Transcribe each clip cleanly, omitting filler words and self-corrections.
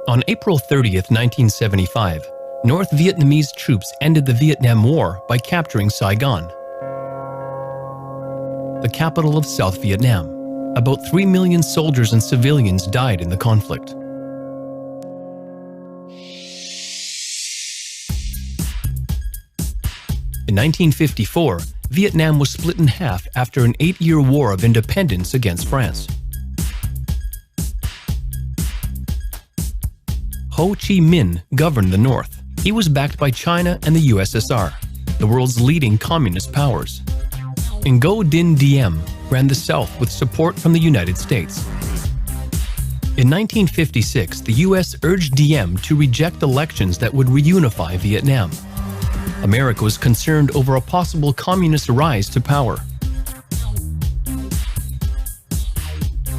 On April 30th, 1975, North Vietnamese troops ended the Vietnam War by capturing Saigon, the capital of South Vietnam. About 3 million soldiers and civilians died in the conflict. In 1954, Vietnam was split in half after an 8-year war of independence against France. Ho Chi Minh governed the North. He was backed by China and the USSR, the world's leading communist powers. Ngo Dinh Diem ran the South with support from the United States. In 1956, the US urged Diem to reject elections that would reunify Vietnam. America was concerned over a possible communist rise to power.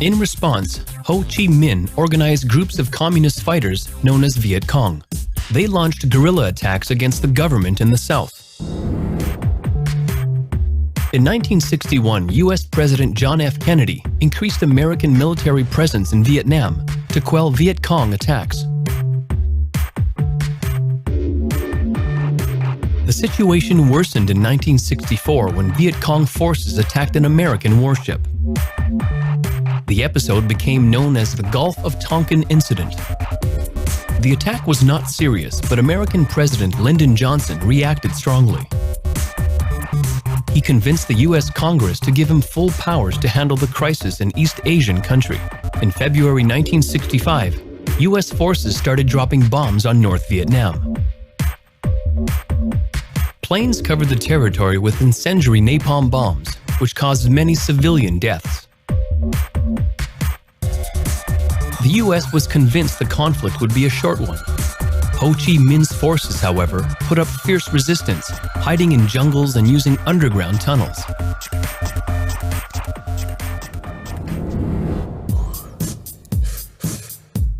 In response, Ho Chi Minh organized groups of communist fighters known as Viet Cong. They launched guerrilla attacks against the government in the South. In 1961, US President John F. Kennedy increased American military presence in Vietnam to quell Viet Cong attacks. The situation worsened in 1964 when Viet Cong forces attacked an American warship. The episode became known as the Gulf of Tonkin Incident. The attack was not serious, but American President Lyndon Johnson reacted strongly. He convinced the US Congress to give him full powers to handle the crisis in East Asian country. In February 1965, US forces started dropping bombs on North Vietnam. Planes covered the territory with incendiary napalm bombs, which caused many civilian deaths. The US was convinced the conflict would be a short one. Ho Chi Minh's forces, however, put up fierce resistance, hiding in jungles and using underground tunnels.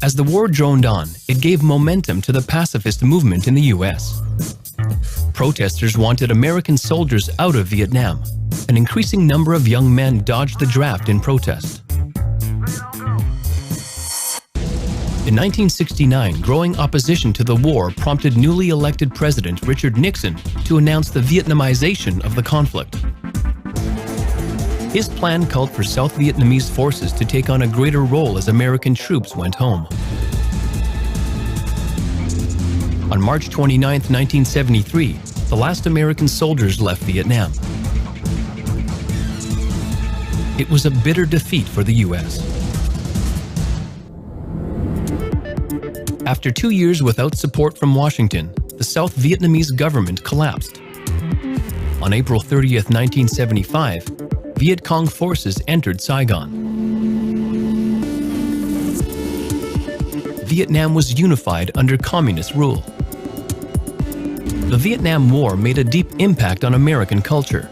As the war droned on, it gave momentum to the pacifist movement in the US. Protesters wanted American soldiers out of Vietnam. An increasing number of young men dodged the draft in protest. In 1969, growing opposition to the war prompted newly elected President Richard Nixon to announce the Vietnamization of the conflict. His plan called for South Vietnamese forces to take on a greater role as American troops went home. On March 29, 1973, the last American soldiers left Vietnam. It was a bitter defeat for the US. After 2 years without support from Washington, the South Vietnamese government collapsed. On April 30, 1975, Viet Cong forces entered Saigon. Vietnam was unified under communist rule. The Vietnam War made a deep impact on American culture.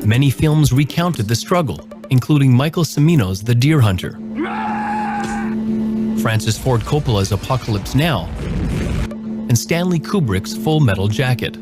Many films recounted the struggle, including Michael Cimino's The Deer Hunter, Francis Ford Coppola's Apocalypse Now, and Stanley Kubrick's Full Metal Jacket.